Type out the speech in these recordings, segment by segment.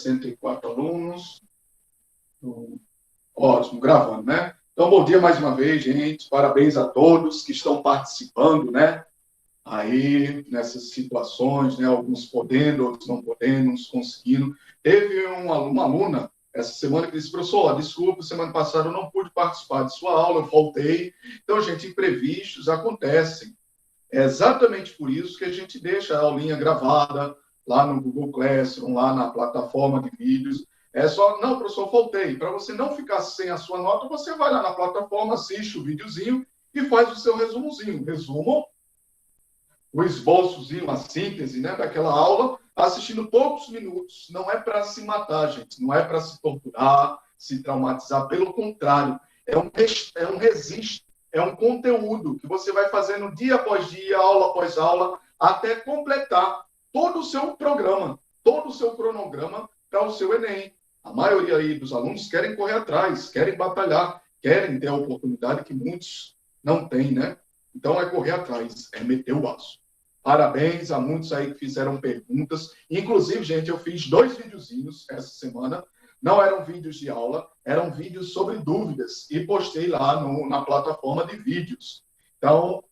64 alunos. Ótimo, gravando, né? Então, bom dia mais uma vez, gente. Parabéns a todos que estão participando, né? Aí, nessas situações, né? Alguns podendo, outros não podendo, uns conseguindo. Teve uma aluna essa semana que disse, professor, desculpa, semana passada eu não pude participar de sua aula, eu faltei. Então, gente, imprevistos acontecem. É exatamente por isso que a gente deixa a aulinha gravada lá no Google Classroom, lá na plataforma de vídeos. É só, não, professor, faltei. Para você não ficar sem a sua nota, você vai lá na plataforma, assiste o videozinho e faz o seu resumozinho. Resumo, o esboçozinho, a síntese, né, daquela aula, assistindo poucos minutos. Não é para se matar, gente. Não é para se torturar, se traumatizar. Pelo contrário, é um registro, é um conteúdo que você vai fazendo dia após dia, aula após aula, até completar todo o seu programa, todo o seu cronograma para o seu Enem. A maioria aí dos alunos querem correr atrás, querem batalhar, querem ter a oportunidade que muitos não têm, né? Então, é correr atrás, é meter o aço. Parabéns a muitos aí que fizeram perguntas. Inclusive, gente, eu fiz 2 videozinhos essa semana. Não eram vídeos de aula, eram vídeos sobre dúvidas. E postei lá na plataforma de vídeos. Então,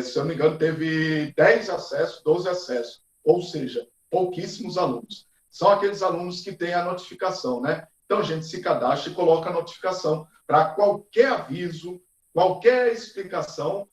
se eu não me engano, teve 10 acessos, 12 acessos. Ou seja, pouquíssimos alunos. São aqueles alunos que têm a notificação, né? Então, gente, se cadastra e coloca a notificação para qualquer aviso, qualquer explicação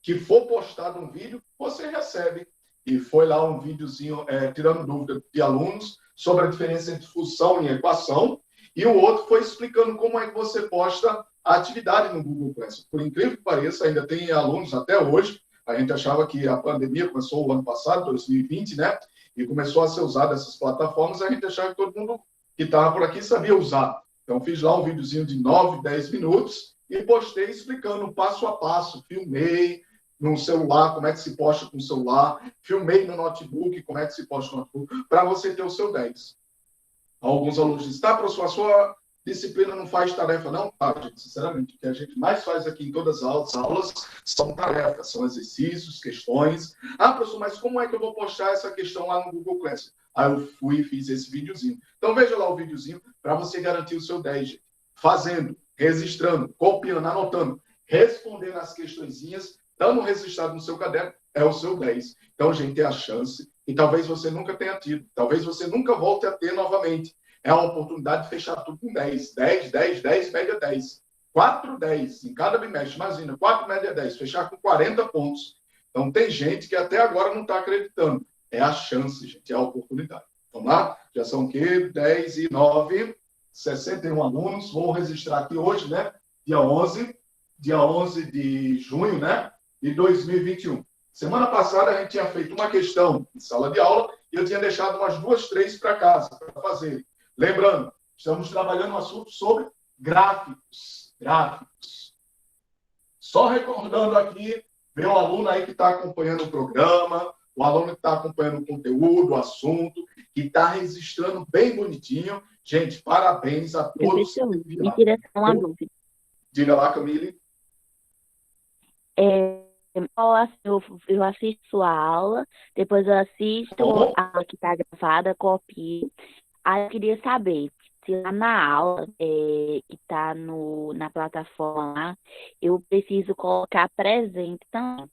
que for postado um vídeo, você recebe. E foi lá um videozinho tirando dúvida de alunos sobre a diferença entre função e equação, e o outro foi explicando como é que você posta a atividade no Google Classroom. Por incrível que pareça, ainda tem alunos até hoje, a gente achava que a pandemia começou o ano passado, 2020, né? E começou a ser usada essas plataformas, a gente achava que todo mundo que estava por aqui sabia usar. Então, fiz lá um videozinho de 9, 10 minutos e postei explicando passo a passo, filmei, no celular, como é que se posta com o celular, filmei no notebook, como é que se posta no notebook, para você ter o seu 10. Alguns alunos dizem, tá, professor, a sua disciplina não faz tarefa, não? Tá, gente, sinceramente, o que a gente mais faz aqui em todas as aulas são tarefas, são exercícios, questões. Ah, professor, mas como é que eu vou postar essa questão lá no Google Classroom? Aí eu fui e fiz esse videozinho. Então, veja lá o videozinho para você garantir o seu 10, gente. Fazendo, registrando, copiando, anotando, respondendo as questõezinhas, estando registrado no seu caderno, é o seu 10. Então, gente, é a chance, e talvez você nunca tenha tido, talvez você nunca volte a ter novamente. É a oportunidade de fechar tudo com 10. 10, 10, 10, média 10. 4, 10 em cada bimestre. Imagina, 4, média 10, fechar com 40 pontos. Então, tem gente que até agora não está acreditando. É a chance, gente, é a oportunidade. Vamos lá? Já são o quê? 10 e 9, 61 alunos. Vamos registrar aqui hoje, né? Dia 11 de junho, né? De 2021. Semana passada a gente tinha feito uma questão em sala de aula e eu tinha deixado umas 2, 3 para casa para fazer. Lembrando, estamos trabalhando um assunto sobre gráficos. Gráficos. Só recordando aqui, vem um aluno aí que está acompanhando o programa, o aluno que está acompanhando o conteúdo, o assunto, que está registrando bem bonitinho. Gente, parabéns a todos. Professor, me tira uma dúvida. Diga lá, Camille. Eu assisto sua aula, depois eu assisto a aula que está gravada, copio. Aí eu queria saber se lá na aula que está na plataforma lá, eu preciso colocar presente também.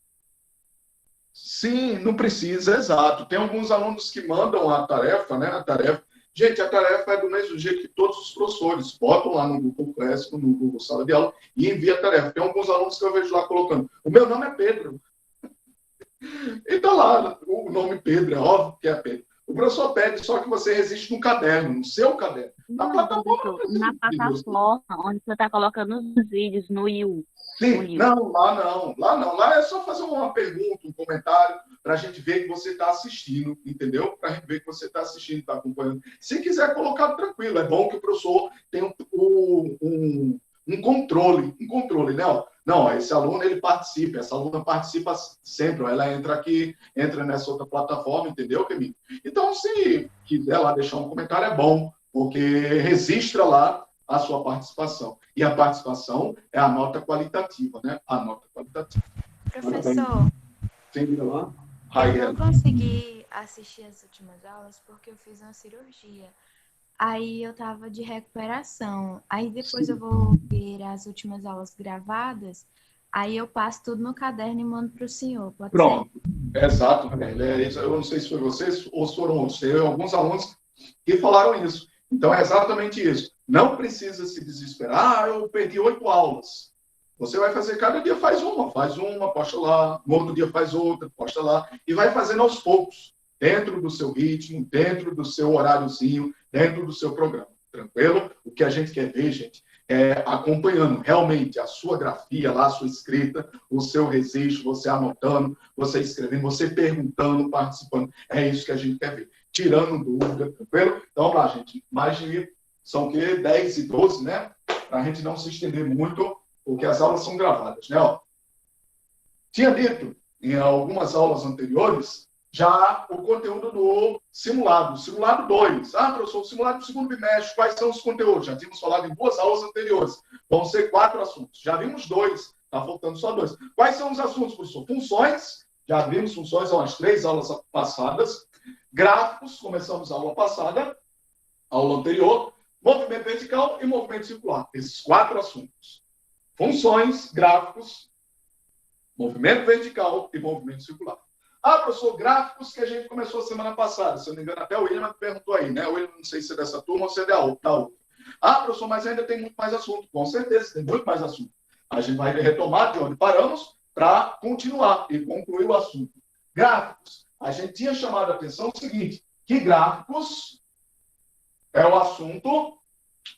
Sim, não precisa, exato. Tem alguns alunos que mandam a tarefa, né? A tarefa. Gente, a tarefa é do mesmo jeito que todos os professores botam lá no Google Classroom, no Google Sala de Aula e envia a tarefa. Tem alguns alunos que eu vejo lá colocando: o meu nome é Pedro. E tá lá o nome Pedro, é óbvio que é Pedro. O professor pede só que você resiste no caderno, no seu caderno. Na Não, plataforma professor, na plataforma onde você está colocando os vídeos no You. Sim, não, lá não, lá não. Lá é só fazer uma pergunta, um comentário, para a gente ver que você está assistindo, entendeu? Para a gente ver que você está assistindo, está acompanhando. Se quiser colocar tranquilo, é bom que o professor tenha um controle, né? Não, esse aluno ele participa, essa aluna participa sempre, ela entra aqui, entra nessa outra plataforma, entendeu, Camille? Então, se quiser lá deixar um comentário, é bom, porque registra lá a sua participação. E a participação é a nota qualitativa, né? A nota qualitativa. Professor, Sim, lá. eu não consegui assistir as últimas aulas porque eu fiz uma cirurgia. Aí eu tava de recuperação. Aí depois eu vou ver as últimas aulas gravadas. Aí eu passo tudo no caderno e mando para o senhor, pode ser? Pronto. Exato, eu não sei se foi vocês ou se foram outros. Tem alguns alunos que falaram isso. Então, é exatamente isso. Não precisa se desesperar. Eu perdi 8 aulas. Você vai fazer, cada dia faz uma, posta lá. No outro dia faz outra, posta lá. E vai fazendo aos poucos, dentro do seu ritmo, dentro do seu horáriozinho, dentro do seu programa. Tranquilo? O que a gente quer ver, gente, é acompanhando realmente a sua grafia lá, a sua escrita, o seu registro, você anotando, você escrevendo, você perguntando, participando. É isso que a gente quer ver. Tirando dúvida, tranquilo? Então, vamos lá, gente. Mais de, são o quê? 10 e 12, né? Para a gente não se estender muito, porque as aulas são gravadas, né? Ó, tinha dito em algumas aulas anteriores já o conteúdo do simulado 2. Ah, professor, o simulado do segundo bimestre, quais são os conteúdos? Já tínhamos falado em 2 aulas anteriores. Vão ser 4 assuntos. Já vimos 2, está faltando só 2. Quais são os assuntos, professor? Funções, já vimos funções há umas 3 aulas passadas. Gráficos, começamos a aula passada, aula anterior. Movimento vertical e movimento circular. Esses 4 assuntos. Funções, gráficos, movimento vertical e movimento circular. Ah, professor, gráficos que a gente começou a semana passada. Se eu não me engano, até o William perguntou aí, né? O William, não sei se é dessa turma ou se é da outra. Ah, professor, mas ainda tem muito mais assunto. Com certeza, tem muito mais assunto. A gente vai retomar de onde paramos para continuar e concluir o assunto. Gráficos. A gente tinha chamado a atenção o seguinte, que gráficos é o assunto,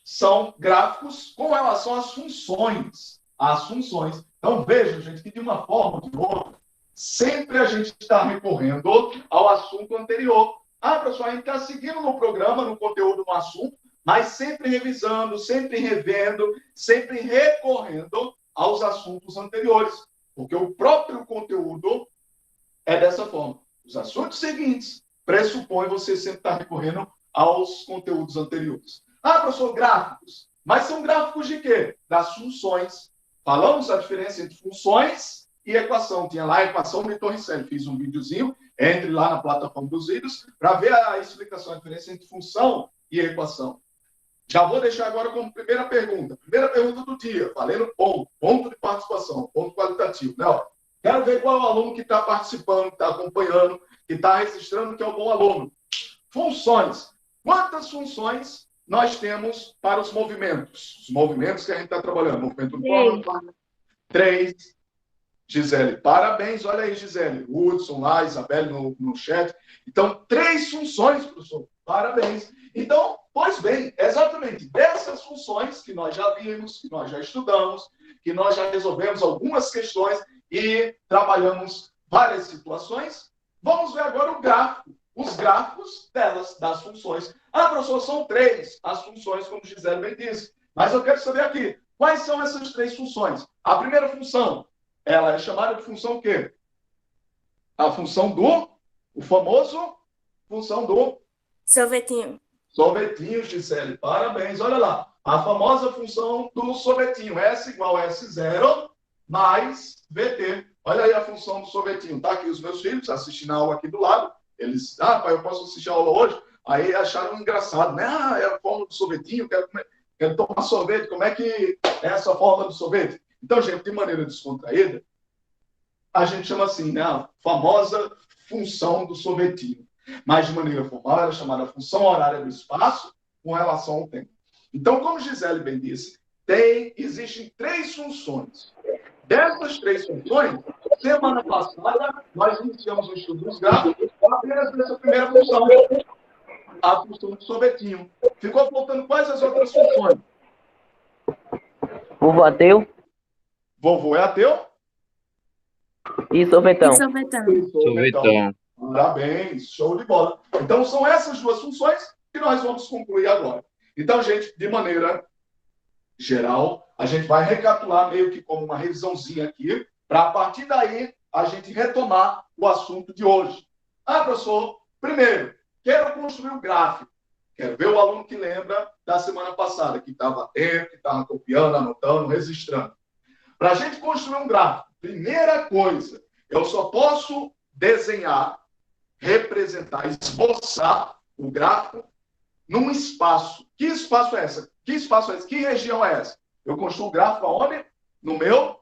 são gráficos com relação às funções. As funções. Então, vejam, gente, que de uma forma ou de outra, sempre a gente está recorrendo ao assunto anterior. Ah, professor, a gente está seguindo no programa, no conteúdo, no assunto, mas sempre revisando, sempre revendo, sempre recorrendo aos assuntos anteriores. Porque o próprio conteúdo é dessa forma. Os assuntos seguintes pressupõem você sempre estar recorrendo aos conteúdos anteriores. Ah, professor, gráficos. Mas são gráficos de quê? Das funções. Falamos a diferença entre funções e equação. Tinha lá a equação de Torricelli. Fiz um videozinho, entre lá na plataforma dos vídeos, para ver a explicação, a diferença entre função e equação. Já vou deixar agora como primeira pergunta. Primeira pergunta do dia, valendo ponto de participação, ponto qualitativo. Né? Ó, quero ver qual é o aluno que está participando, que está acompanhando, que está registrando, que é um bom aluno. Funções. Quantas funções nós temos para os movimentos? Os movimentos que a gente está trabalhando. Movimento plano. 3. Gisele, parabéns. Olha aí, Gisele. Hudson lá, Isabelle no chat. Então, 3 funções, professor. Parabéns. Então, pois bem, exatamente dessas funções que nós já vimos, que nós já estudamos, que nós já resolvemos algumas questões e trabalhamos várias situações, vamos ver agora o gráfico. Os gráficos delas, das funções. Ah, professor, são 3 as funções, como Gisele bem disse. Mas eu quero saber aqui, quais são essas 3 funções? A primeira função, ela é chamada de função o quê? A função do, o famoso função do sorvetinho. Sorvetinho, Gisele, parabéns. Olha lá, a famosa função do sorvetinho, S igual a S0 mais VT. Olha aí a função do sorvetinho. Tá aqui os meus filhos assistindo a aula aqui do lado. Eles, pai, eu posso assistir a aula hoje? Aí acharam engraçado, né? Ah, é a forma do sorvetinho, quero tomar sorvete. Como é que é essa forma do sorvete? Então, gente, de maneira descontraída, a gente chama assim, né? A famosa função do sorvetinho. Mas, de maneira formal, ela é chamada função horária do espaço com relação ao tempo. Então, como Gisele bem disse, existem 3 funções. Dessas 3 funções, semana passada, nós iniciamos o estudo dos gráficos apenas nessa primeira função, a função do sorvetinho. Ficou faltando quais as outras funções? Vovô ateu? Vovô é ateu? E sorvetão? E sorvetão. Sorvetão. Parabéns, show de bola. Então, são essas 2 funções que nós vamos concluir agora. Então, gente, de maneira geral, a gente vai recapitular meio que como uma revisãozinha aqui, para a partir daí a gente retomar o assunto de hoje. Ah, professor, primeiro, quero construir um gráfico. Quero ver o aluno que lembra da semana passada, que estava atento, que estava copiando, anotando, registrando. Para a gente construir um gráfico, primeira coisa, eu só posso desenhar, representar, esboçar o gráfico num espaço. Que espaço é esse? Que espaço é esse? Que região é essa? Eu construo o gráfico aonde? No meu...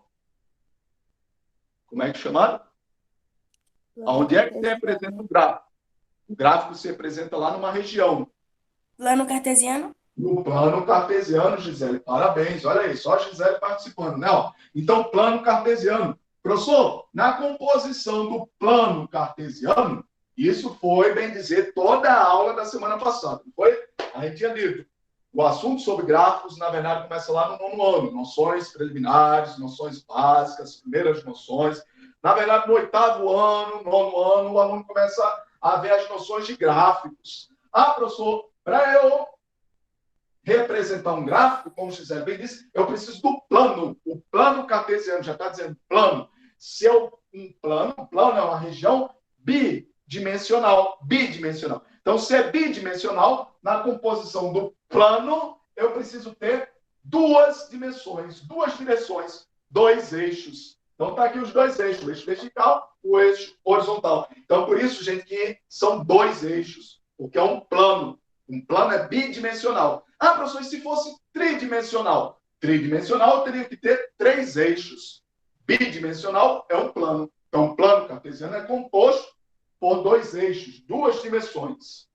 Como é que chama? Aonde é que se representa o gráfico? O gráfico se representa lá numa região. Plano cartesiano? No plano cartesiano, Gisele. Parabéns. Olha aí, só a Gisele participando, né? Então, plano cartesiano. Professor, na composição do plano cartesiano, isso foi, bem dizer, toda a aula da semana passada, não foi? A gente tinha dito. O assunto sobre gráficos, na verdade, começa lá no 9º ano. Noções preliminares, noções básicas, primeiras noções. Na verdade, no 8º ano, 9º ano, o aluno começa a ver as noções de gráficos. Ah, professor, para eu representar um gráfico, como o Gisele bem disse, eu preciso do plano. O plano cartesiano já está dizendo plano. Se é um plano é uma região bidimensional. Bidimensional. Então, se é bidimensional, na composição do plano, eu preciso ter duas dimensões, duas direções, dois eixos. Então, está aqui os dois eixos, o eixo vertical e o eixo horizontal. Então, por isso, gente, que são dois eixos, porque é um plano. Um plano é bidimensional. Ah, professor, e se fosse tridimensional? Tridimensional, eu teria que ter três eixos. Bidimensional é um plano. Então, o plano cartesiano é composto por dois eixos, duas dimensões.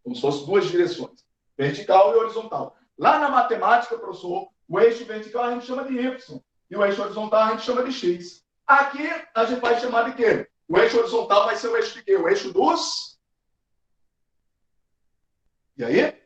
Como se fossem duas direções, vertical e horizontal. Lá na matemática, professor, o eixo vertical a gente chama de Y e o eixo horizontal a gente chama de X. Aqui, a gente vai chamar de quê? O eixo horizontal vai ser o eixo de quê? O eixo dos... E aí?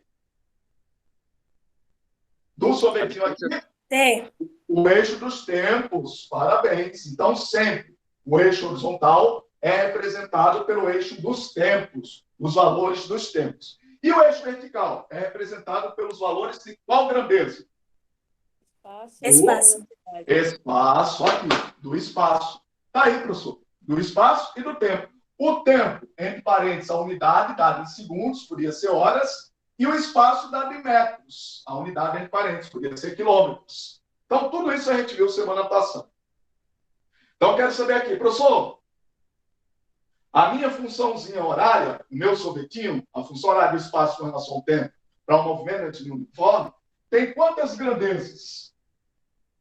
Do sorvetinho aqui? T. O eixo dos tempos. Parabéns. Então, sempre o eixo horizontal é representado pelo eixo dos tempos, os valores dos tempos. E o eixo vertical é representado pelos valores de qual grandeza? Espaço. Espaço, aqui, do espaço. Está aí, professor. Do espaço e do tempo. O tempo, entre parênteses, a unidade dada em segundos, podia ser horas, e o espaço dado em metros, a unidade entre parênteses, podia ser quilômetros. Então, tudo isso a gente viu semana passada. Então, quero saber aqui, professor, a minha funçãozinha horária, o meu sorvetinho, a função horária do espaço com relação ao tempo, para o movimento de uniforme, tem quantas grandezas?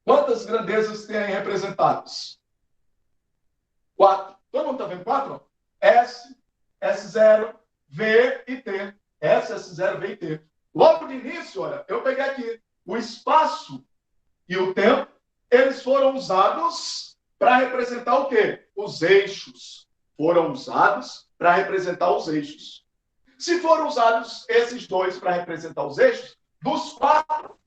Quantas grandezas tem aí representadas? 4. Todo mundo está vendo 4? S, S0, V e T. S, S0, V e T. Logo de início, olha, eu peguei aqui o espaço e o tempo, eles foram usados para representar o quê? Os eixos. Foram usados para representar os eixos. Se foram usados esses dois para representar os eixos, dos 4,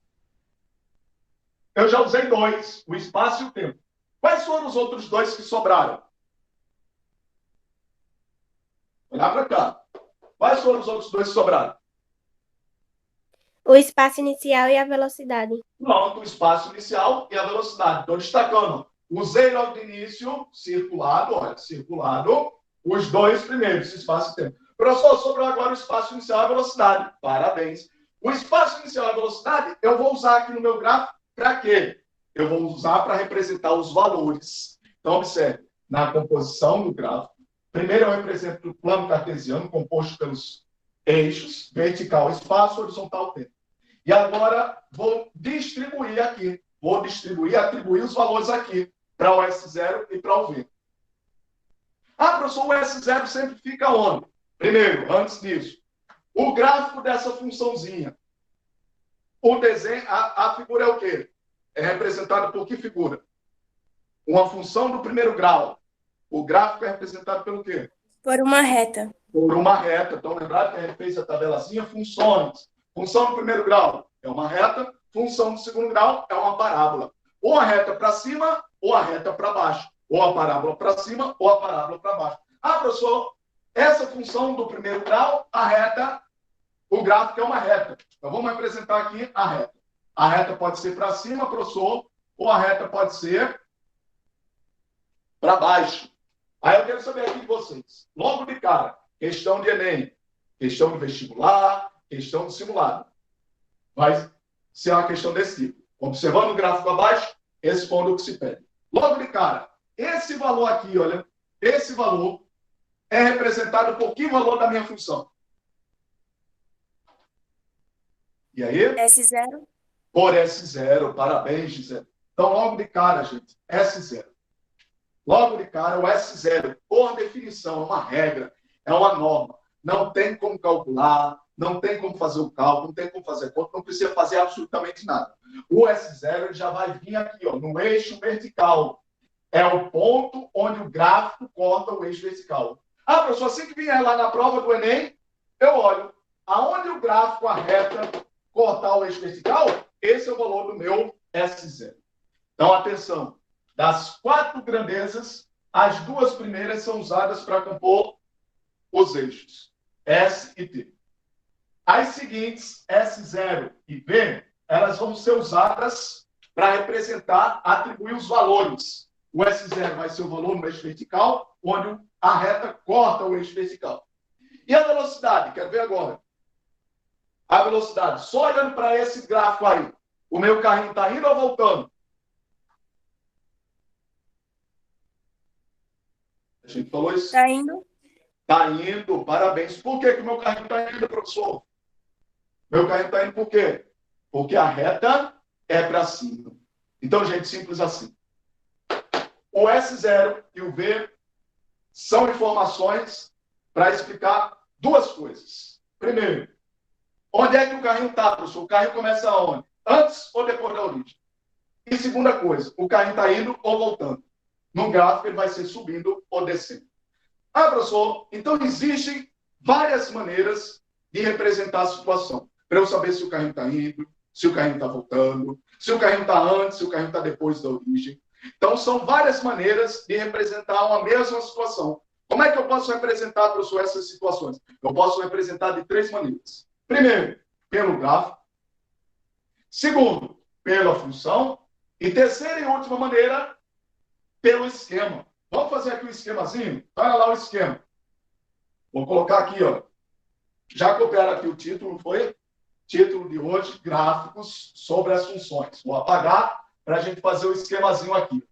eu já usei 2, o espaço e o tempo. Quais foram os outros 2 que sobraram? Olhar para cá. Quais foram os outros 2 que sobraram? O espaço inicial e a velocidade. Pronto, o espaço inicial e a velocidade. Estou destacando. Usei logo de início, circulado, olha, circulado, os 2 primeiros, espaço e tempo. Professor, sobrou agora o espaço inicial e a velocidade. Parabéns. O espaço inicial e a velocidade, eu vou usar aqui no meu gráfico para quê? Eu vou usar para representar os valores. Então, observe, na composição do gráfico, primeiro eu represento o plano cartesiano, composto pelos eixos, vertical, espaço, horizontal, tempo. E agora vou distribuir aqui. Vou distribuir, atribuir os valores aqui para o S0 e para o V. Ah, professor, o S0 sempre fica onde? Primeiro, antes disso, o gráfico dessa funçãozinha. O desenho, a figura é o quê? É representada por que figura? Uma função do primeiro grau. O gráfico é representado pelo quê? Por uma reta. Por uma reta. Então, lembrado que a gente fez a tabelazinha funções. Função do primeiro grau é uma reta, função do segundo grau é uma parábola. Ou a reta para cima, ou a reta para baixo. Ou a parábola para cima, ou a parábola para baixo. Ah, professor, essa função do primeiro grau, a reta, o gráfico é uma reta. Então, vamos representar aqui a reta. A reta pode ser para cima, professor, ou a reta pode ser para baixo. Aí eu quero saber aqui de vocês. Logo de cara, questão de Enem, questão do vestibular, questão do simulado. Vai ser uma questão desse tipo. Observando o gráfico abaixo, responda o que se pede. Logo de cara, esse valor aqui, olha, esse valor é representado por que valor da minha função? E aí? S0. Por S0. Parabéns, Gisele. Então, logo de cara, gente, S0. Logo de cara, o S0, por definição, é uma regra, é uma norma. Não tem como calcular, não tem como fazer o cálculo, não tem como fazer conta, não precisa fazer absolutamente nada. O S0 ele já vai vir aqui, ó, no eixo vertical. É o ponto onde o gráfico corta o eixo vertical. Ah, professor, assim que vier lá na prova do Enem, eu olho aonde o gráfico, a reta, cortar o eixo vertical, esse é o valor do meu S0. Então, atenção. Das 4 grandezas, as 2 primeiras são usadas para compor os eixos, S e T. As seguintes, S0 e V, elas vão ser usadas para representar, atribuir os valores. O S0 vai ser o valor no eixo vertical, onde a reta corta o eixo vertical. E a velocidade? Quero ver agora. A velocidade, só olhando para esse gráfico aí, o meu carrinho está indo ou voltando? A gente falou isso? Tá indo? Está indo, parabéns. Por que o meu carrinho está indo, professor? Meu carrinho está indo por quê? Porque a reta é para cima. Então, gente, simples assim. O S0 e o V são informações para explicar 2 coisas. Primeiro, onde é que o carrinho está, professor? O carrinho começa onde? Antes ou depois da origem? E segunda coisa, o carrinho está indo ou voltando? No gráfico, ele vai ser subindo ou descendo. Ah, professor, então existem várias maneiras de representar a situação. Para eu saber se o carrinho está indo, se o carrinho está voltando, se o carrinho está antes, se o carrinho está depois da origem. Então, são várias maneiras de representar uma mesma situação. Como é que eu posso representar, professor, essas situações? Eu posso representar de 3 maneiras. Primeiro, pelo gráfico. Segundo, pela função. E terceira e última maneira, pelo esquema. Vamos fazer aqui um esquemazinho? Olha lá o esquema. Vou colocar aqui, ó. Já copiaram aqui o título, foi? Título de hoje, gráficos sobre as funções. Vou apagar para a gente fazer o esquemazinho aqui.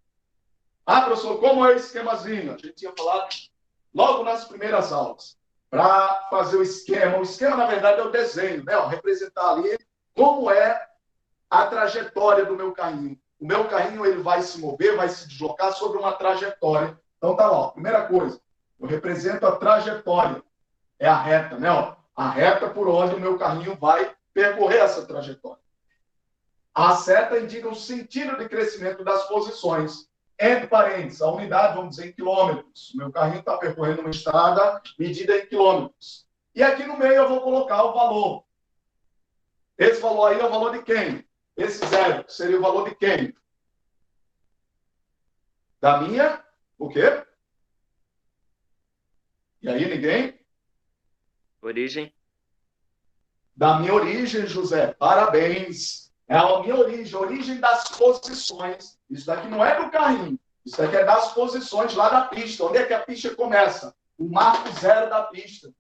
Ah, professor, como é o esquemazinho? A gente tinha falado logo nas primeiras aulas. Para fazer o esquema, na verdade, é o desenho, né? Ó, representar ali como é a trajetória do meu carrinho. O meu carrinho ele vai se mover, vai se deslocar sobre uma trajetória. Então, tá lá. Ó. Primeira coisa, eu represento a trajetória. É a reta, né? Ó. A reta por onde o meu carrinho vai percorrer essa trajetória. A seta indica o sentido de crescimento das posições. Entre parênteses, a unidade, vamos dizer, em quilômetros. O meu carrinho está percorrendo uma estrada medida em quilômetros. E aqui no meio eu vou colocar o valor. Esse valor aí é o valor de quem? Esse 0 seria o valor de quem? Da minha, o quê? E aí, ninguém? Origem. Da minha origem, José. Parabéns. É a minha origem das posições. Isso daqui não é do carrinho. Isso daqui é das posições lá da pista. Onde é que a pista começa? O marco 0 da pista.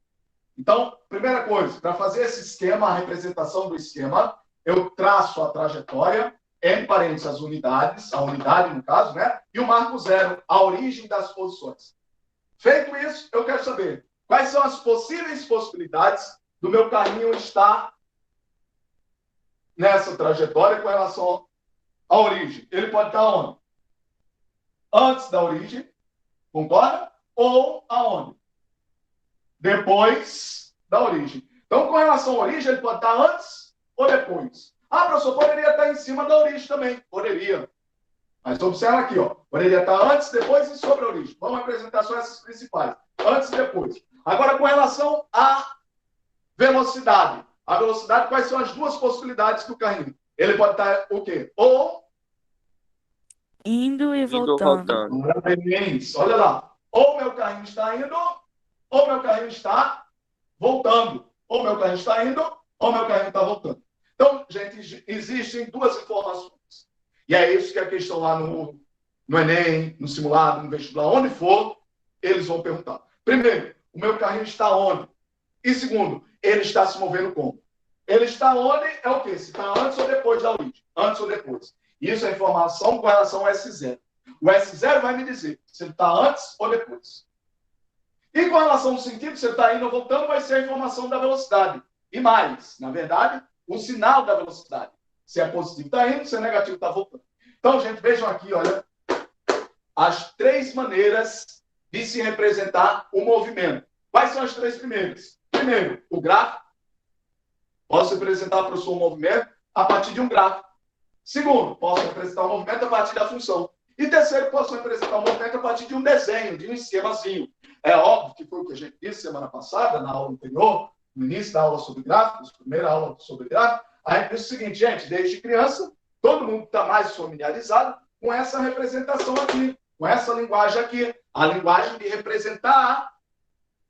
Então, primeira coisa, para fazer esse esquema, a representação do esquema, eu traço a trajetória, entre parênteses as unidades, a unidade no caso, né? E o marco 0, a origem das posições. Feito isso, eu quero saber quais são as possíveis possibilidades do meu carrinho estar nessa trajetória com relação à origem. Ele pode estar onde? Antes da origem, concorda? Ou aonde? Depois da origem. Então, com relação à origem, ele pode estar antes ou depois. Ah, professor, poderia estar em cima da origem também. Poderia. Mas observa aqui, ó. Poderia estar antes, depois e sobre a origem. Vamos apresentar só essas principais. Antes e depois. Agora, com relação à velocidade. A velocidade, quais são as 2 possibilidades do carrinho? Ele pode estar o quê? Ou Indo e Indo ou voltando. voltando. parabéns. Olha lá. Ou meu carrinho está indo, ou meu carrinho está voltando. Ou meu carrinho está indo, ou meu carrinho está voltando. Então, gente, existem 2 informações. E é isso que a questão lá no Enem, no simulado, no vestibular, onde for, eles vão perguntar. Primeiro, o meu carrinho está onde? E segundo, ele está se movendo como? Ele está onde é o quê? Se está antes ou depois da origem. Antes ou depois. Isso é informação com relação ao S0. O S0 vai me dizer se ele está antes ou depois. E com relação ao sentido, se ele está indo ou voltando, vai ser a informação da velocidade. E mais, na verdade, o sinal da velocidade. Se é positivo, está indo, se é negativo, está voltando. Então, gente, vejam aqui, olha, as 3 maneiras de se representar o movimento. Quais são as 3 primeiras? Primeiro, o gráfico. Posso representar, professor, o movimento a partir de um gráfico. Segundo, posso representar o movimento a partir da função. E terceiro, posso representar o movimento a partir de um desenho, de um esquemazinho. É óbvio que foi o que a gente disse semana passada, na aula anterior, no início da aula sobre gráficos, primeira aula sobre gráficos. A gente disse o seguinte, gente, desde criança, todo mundo está mais familiarizado com essa representação aqui, com essa linguagem aqui. A linguagem de representar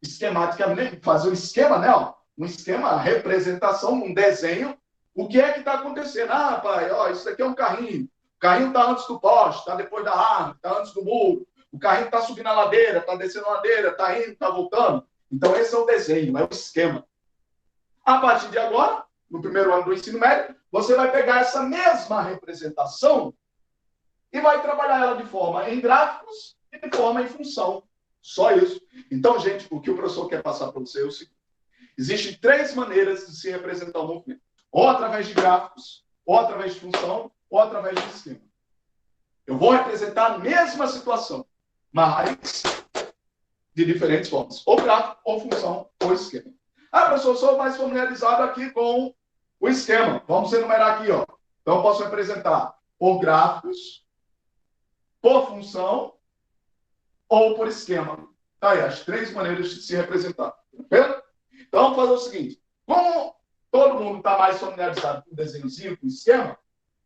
esquematicamente, fazer um esquema, né? Ó, um esquema, a representação, um desenho. O que é que está acontecendo? Ah, pai, ó, isso aqui é um carrinho. O carrinho está antes do poste, está depois da árvore, está antes do muro. O carrinho está subindo a ladeira, está descendo a ladeira, está indo, está voltando. Então, esse é o desenho, é o esquema. A partir de agora, no primeiro ano do ensino médio, você vai pegar essa mesma representação e vai trabalhar ela de forma em gráficos e de forma em função. Só isso. Então, gente, o que o professor quer passar para você é o seguinte. Existem 3 maneiras de se representar o movimento. Ou através de gráficos, ou através de função, ou através de esquema. Eu vou representar a mesma situação, mas de diferentes formas. Ou gráfico, ou função, ou esquema. Ah, professor, eu sou mais familiarizado aqui com o esquema. Vamos enumerar aqui, ó. Então, eu posso representar por gráficos, por função, ou por esquema. Tá aí, as 3 maneiras de se representar. Perfeito? Então, vamos fazer o seguinte. Como todo mundo está mais familiarizado com o desenhozinho, com o esquema,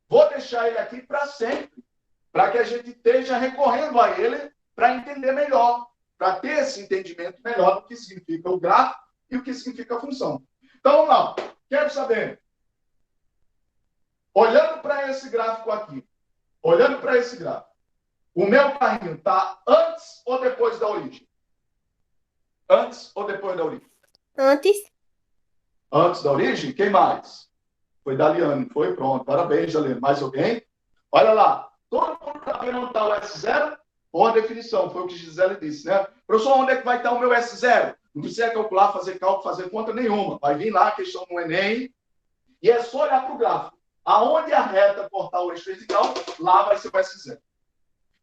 vou deixar ele aqui para sempre, para que a gente esteja recorrendo a ele para entender melhor, para ter esse entendimento melhor do que significa o gráfico e o que significa a função. Então, vamos lá. Quero saber, olhando para esse gráfico aqui, olhando para esse gráfico, o meu carrinho está antes ou depois da origem? Antes ou depois da origem? Antes. Antes da origem? Quem mais? Foi Daliane, foi? Pronto. Parabéns, Daliane. Mais alguém? Olha lá. Todo mundo está vendo onde está o S0? Ou a definição, foi o que Gisele disse, né? Professor, onde é que vai estar o meu S0? Não precisa calcular, fazer cálculo, fazer conta nenhuma. Vai vir lá a questão no Enem e é só olhar para o gráfico. Aonde a reta cortar o eixo vertical, lá vai ser o S0.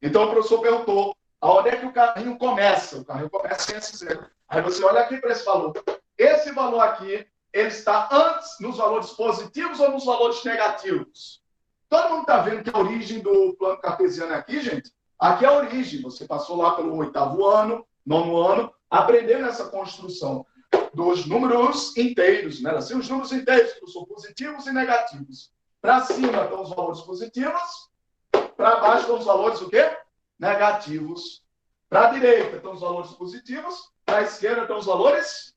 Então o professor perguntou, aonde é que o carrinho começa? O carrinho começa em S0. Aí você olha aqui para esse valor. Esse valor aqui, ele está antes nos valores positivos ou nos valores negativos? Todo mundo está vendo que a origem do plano cartesiano é aqui, gente? Aqui é a origem. Você passou lá pelo 8º ano, 9º ano, aprendendo essa construção dos números inteiros, né? Assim, os números inteiros, que são positivos e negativos. Para cima estão os valores positivos, para baixo estão os valores o quê? Negativos. Para a direita estão os valores positivos, para a esquerda estão os valores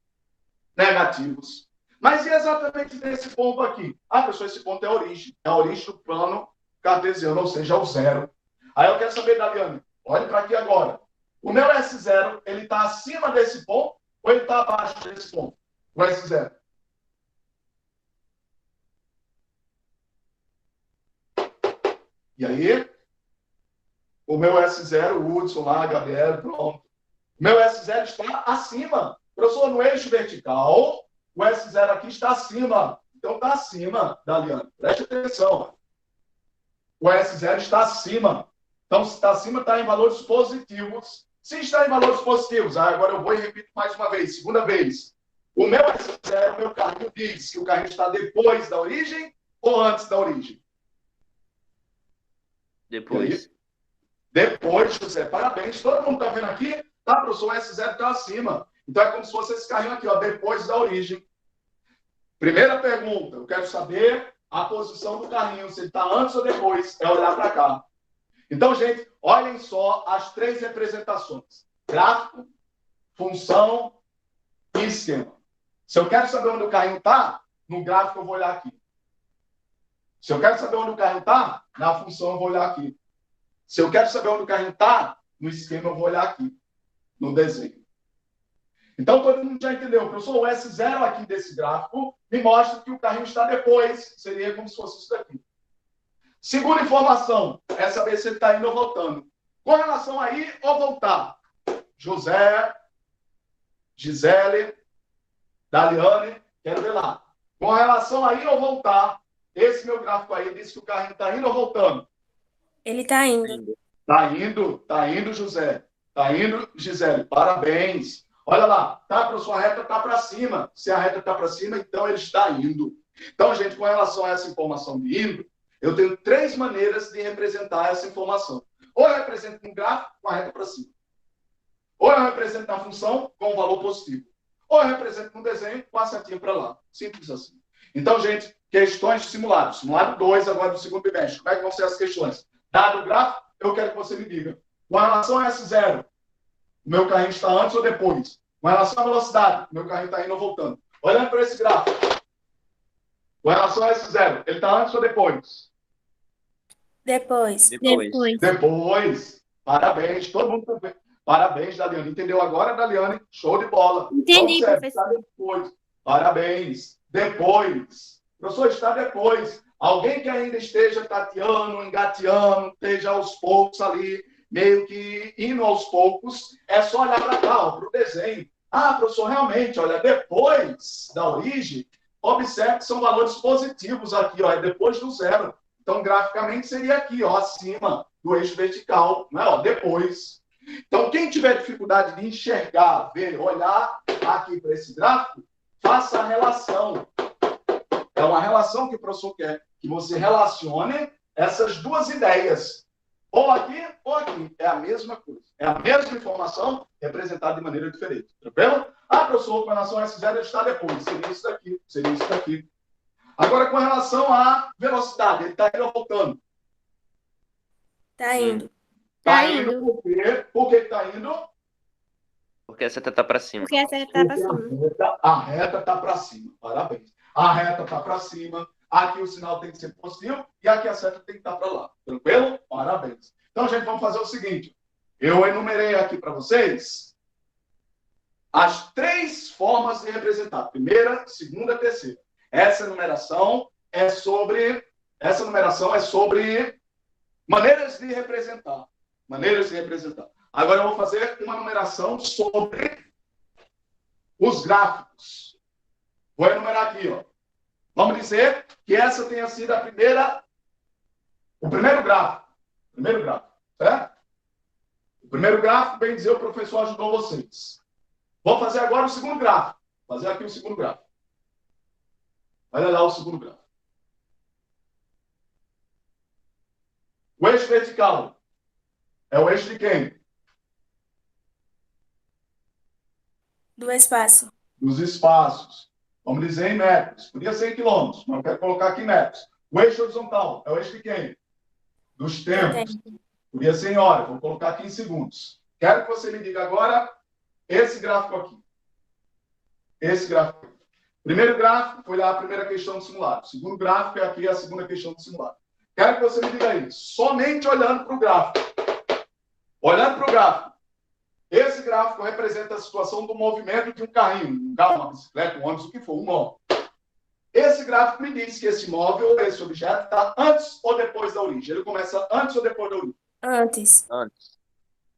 negativos. Mas e exatamente nesse ponto aqui? Ah, professor, esse ponto é a origem do plano cartesiano, ou seja, o zero. Aí eu quero saber, Daliane, olhe para aqui agora. O meu S0, ele está acima desse ponto ou ele está abaixo desse ponto? O S0. E aí, o meu S0, o Hudson lá, Gabriel, pronto. O meu S0 está acima. Professor, no eixo vertical, o S0 aqui está acima. Então, está acima, Daliane. Preste atenção. O S0 está acima. Então, se está acima, está em valores positivos. Se está em valores positivos, agora eu vou e repito mais uma vez, segunda vez. O meu S0, o meu carrinho diz que o carrinho está depois da origem ou antes da origem? Depois. Depois, José. Parabéns. Todo mundo está vendo aqui? Tá, professor, o S0 está acima. Então, é como se fosse esse carrinho aqui, ó, depois da origem. Primeira pergunta, eu quero saber a posição do carrinho, se ele está antes ou depois. É olhar para cá. Então, gente, olhem só as 3 representações. Gráfico, função e esquema. Se eu quero saber onde o carrinho está, no gráfico eu vou olhar aqui. Se eu quero saber onde o carrinho está, na função eu vou olhar aqui. Se eu quero saber onde o carrinho está, no esquema eu vou olhar aqui, no desenho. Então, todo mundo já entendeu. Professor, o S0 aqui desse gráfico me mostra que o carrinho está depois. Seria como se fosse isso daqui. Segunda informação é saber se ele está indo ou voltando. Com relação a ir ou voltar, José, Gisele, Daliane, quero ver lá. Com relação a ir ou voltar, esse meu gráfico aí disse que o carrinho está indo ou voltando? Ele tá indo. Tá indo, José. Tá indo, Gisele. Parabéns. Olha lá, tá, professor, a reta tá para cima. Se a reta tá para cima, então ele está indo. Então, gente, com relação a essa informação de indo, eu tenho 3 maneiras de representar essa informação. Ou eu represento um gráfico com a reta para cima. Ou eu represento na função com um valor positivo. Ou eu represento um desenho com a setinha para lá. Simples assim. Então, gente, questões de simulado. Simulado 2, agora do segundo bimestre. Como é que vão ser as questões? Dado o gráfico, eu quero que você me diga. Com relação a S0, o meu carrinho está antes ou depois? Com relação à velocidade, o meu carrinho está indo ou voltando? Olhando para esse gráfico. Com relação a S0, ele está antes ou depois? Depois. Depois. Parabéns. Todo mundo tá bem. Parabéns, Daliane. Entendeu agora, Daliane? Show de bola. Entendi, Observe, professor. está depois. Parabéns. Depois. Professor, está depois. Alguém que ainda esteja tateando, engateando, esteja aos poucos ali, meio que indo aos poucos, é só olhar para cá, para o desenho. Ah, professor, realmente, olha, depois da origem, observe que são valores positivos aqui, ó, é depois do zero. Então, graficamente, seria aqui, ó, acima do eixo vertical, né, ó, depois. Então, quem tiver dificuldade de enxergar, ver, olhar aqui para esse gráfico, faça a relação. É uma relação que o professor quer, que você relacione essas duas ideias. Ou aqui, ou aqui. É a mesma coisa. É a mesma informação representada de maneira diferente. Tranquilo? Ah, professor, com relação a S0, está depois. Seria isso daqui, seria isso daqui. Agora, com relação à velocidade, ele está indo ou voltando? Tá indo. Está indo por quê? Por que está indo? Porque a seta tá para cima. Porque essa tá pra cima. A reta está para cima. Parabéns. A reta está para cima. Aqui o sinal tem que ser positivo e aqui a seta tem que estar para lá. Tranquilo? Parabéns. Então, gente, vamos fazer o seguinte. Eu enumerei aqui para vocês as 3 formas de representar. Primeira, segunda, terceira. Essa numeração é sobre maneiras de representar. Maneiras de representar. Agora eu vou fazer uma numeração sobre os gráficos. Vou enumerar aqui, ó. Vamos dizer que essa tenha sido o primeiro gráfico. Certo? O primeiro gráfico, bem dizer, o professor ajudou vocês. Vou fazer agora o segundo gráfico. Vou fazer aqui o segundo gráfico. Olha lá o segundo gráfico. O eixo vertical é o eixo de quem? Do espaço. Dos espaços. Vamos dizer em metros. Podia ser em quilômetros, mas eu quero colocar aqui em metros. O eixo horizontal é o eixo de quem? Dos tempos. Podia ser em horas. Vou colocar aqui em segundos. Quero que você me diga agora esse gráfico aqui. Esse gráfico aqui. Primeiro gráfico foi lá a primeira questão do simulado. Segundo gráfico é aqui a segunda questão do simulado. Quero que você me diga aí, somente olhando para o gráfico. Olhando para o gráfico. Esse gráfico representa a situação do movimento de um carrinho, um carro, uma bicicleta, um ônibus, o que for, um móvel. Esse gráfico me diz que esse móvel, esse objeto, está antes ou depois da origem. Ele começa antes ou depois da origem? Antes.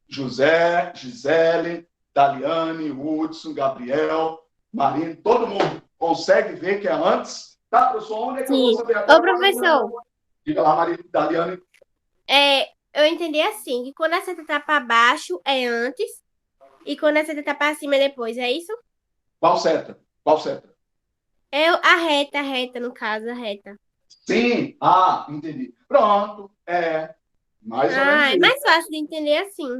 José, Gisele, Daliane, Hudson, Gabriel, Marina, todo mundo consegue ver que é antes? Tá, professor? Onde é que eu vou saber? Ô, professor. Diga lá, Marina, Daliane. Eu entendi assim, que quando a seta tá pra baixo é antes e quando a seta tá pra cima é depois, é isso? Qual seta? Qual seta? É a reta, no caso, a reta. Sim, entendi. Pronto, mais ou menos É isso. mais fácil de entender assim.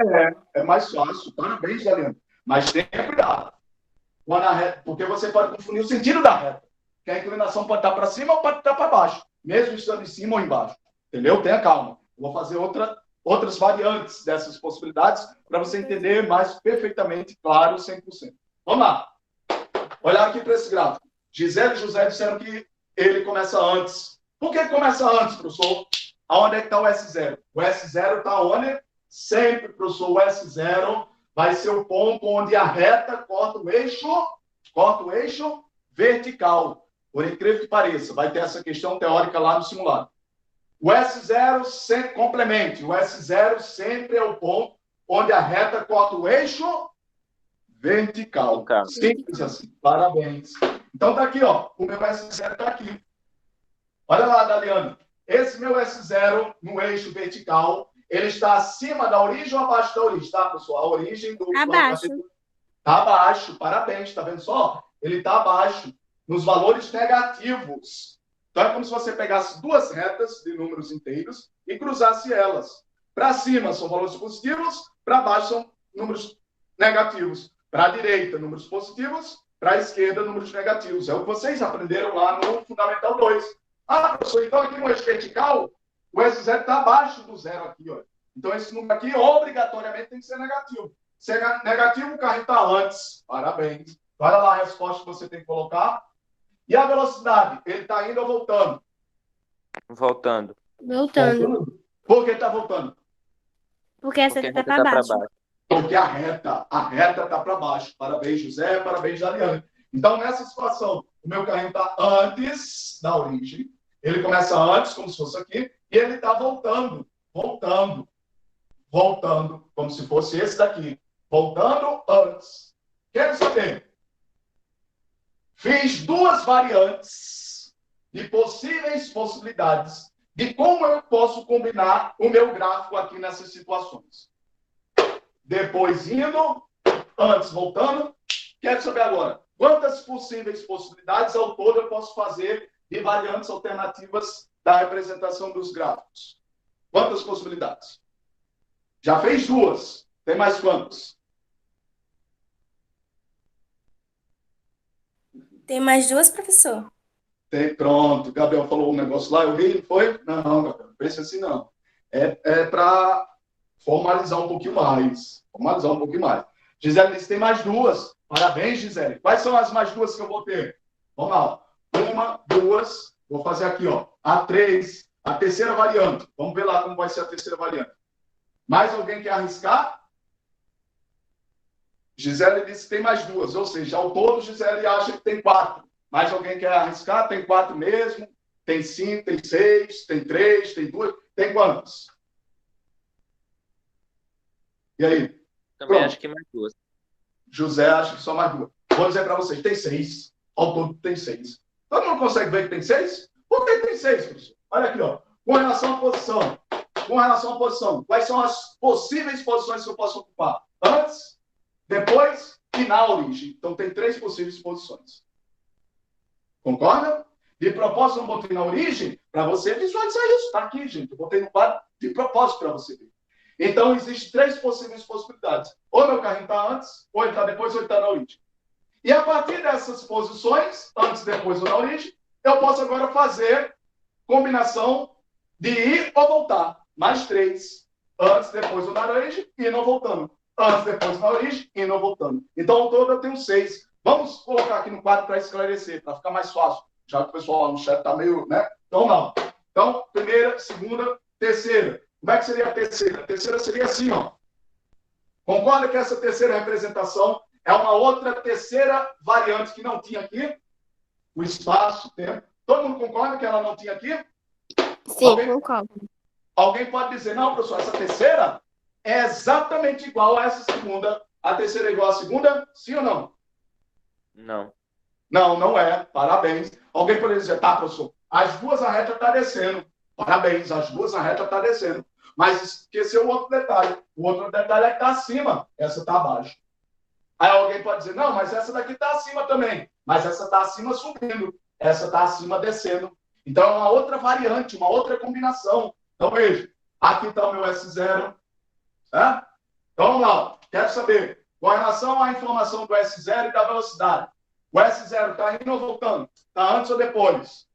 É mais fácil. Parabéns, Daliane. Mas tenha cuidado. Quando a reta, porque você pode confundir o sentido da reta. Que a inclinação pode estar para cima ou pode estar para baixo. Mesmo estando em cima ou embaixo. Entendeu? Tenha calma. Vou fazer outras variantes dessas possibilidades para você entender mais perfeitamente, claro, 100%. Vamos lá. Olhar aqui para esse gráfico. Gisele e José disseram que ele começa antes. Por que começa antes, professor? Aonde é que está o S0? O S0 está onde? Sempre, professor, o S0 vai ser o ponto onde a reta corta o eixo vertical. Por incrível que pareça, vai ter essa questão teórica lá no simulado. O S0 sempre complemente. O S0 sempre é o ponto onde a reta corta o eixo vertical. Simples assim. Parabéns. Então tá aqui, ó. O meu S0 tá aqui. Olha lá, Daliane. Esse meu S0 no eixo vertical, ele está acima da origem ou abaixo da origem, tá, pessoal? A origem do... Abaixo. Está abaixo, parabéns, tá vendo só? Ele está abaixo, nos valores negativos. Então é como se você pegasse duas retas de números inteiros e cruzasse elas. Para cima são valores positivos, para baixo são números negativos. Para a direita, números positivos, para a esquerda, números negativos. É o que vocês aprenderam lá no Fundamental 2. Ah, professor, então aqui no eixo vertical, o S0 está abaixo do zero aqui, ó. Então esse número aqui, obrigatoriamente, tem que ser negativo. Se é negativo, o carro está antes. Parabéns. Olha lá a resposta que você tem que colocar. E a velocidade? Ele está indo ou voltando? Voltando. Voltando. Por que está voltando? Porque essa Porque tá a reta para tá pra baixo. baixo. Porque a reta está para baixo. Parabéns, José. Parabéns, Dariane. Então, nessa situação, o meu carrinho está antes da origem. Ele começa antes, como se fosse aqui. E ele está voltando. Como se fosse esse daqui. Voltando antes. Quero saber. Fiz duas variantes de possíveis possibilidades de como eu posso combinar o meu gráfico aqui nessas situações. Depois indo, antes voltando. Quero saber agora, quantas possíveis possibilidades ao todo eu posso fazer de variantes alternativas da representação dos gráficos? Quantas possibilidades? Já fez duas. Tem mais quantas? Tem mais duas, professor? Tem, pronto. Gabriel falou um negócio lá, eu vi, foi? Não, Gabriel, pensa assim não. É para formalizar um pouquinho mais. Gisele disse, tem mais duas. Parabéns, Gisele. Quais são as mais duas que eu vou ter? Vamos lá. Uma, duas. Vou fazer aqui, ó. A três. A terceira variante. Vamos ver lá como vai ser a terceira variante. Mais alguém quer arriscar? Gisele disse que tem mais duas. Ou seja, ao todo, Gisele acha que tem quatro. Mais alguém quer arriscar? Tem quatro mesmo? Tem cinco, tem seis, tem três, tem duas. Tem quantas? E aí? Também Pronto. acho que mais duas. José acha que só mais duas. Vou dizer para vocês, tem seis. Ao todo tem seis. Todo mundo consegue ver que tem seis? Por que tem seis, professor? Olha aqui, ó. Com relação à posição. Quais são as possíveis posições que eu posso ocupar? Antes, depois e na origem. Então, tem três possíveis posições. Concorda? De propósito, eu não botei na origem para você visualizar isso. Está aqui, gente. Eu botei no quadro de propósito para você ver. Então, existem três possíveis possibilidades. Ou meu carrinho está antes, ou ele está depois, ou ele está na origem. E a partir dessas posições, antes, depois ou na origem, eu posso agora fazer combinação de ir ou voltar. Mais três. Antes, depois ou na origem, e não voltando. Antes, depois na origem, e não voltando. Então, ao todo, eu tenho seis. Vamos colocar aqui no quadro para esclarecer, para ficar mais fácil. Já que o pessoal lá no chat está meio, né? Então, não. Então, primeira, segunda, terceira. Como é que seria a terceira? A terceira seria assim, ó. Concorda que essa terceira representação é uma outra terceira variante que não tinha aqui? O espaço, o tempo. Todo mundo concorda que ela não tinha aqui? Sim, concordo. Alguém pode dizer, não, professor, essa terceira é exatamente igual a essa segunda. A terceira é igual à segunda? Sim ou não? Não. Não, não é. Parabéns. Alguém poderia dizer, tá, professor, as duas a reta está descendo. Parabéns, as duas a reta está descendo. Mas esqueceu o outro detalhe. O outro detalhe é que está acima, essa está abaixo. Aí alguém pode dizer, não, mas essa daqui está acima também. Mas essa está acima subindo, essa está acima descendo. Então é uma outra variante, uma outra combinação. Então veja, aqui está o meu S0. Tá? Então vamos lá, quero saber, com relação à informação do S0 e da velocidade. O S0 está indo ou voltando? Está antes ou depois?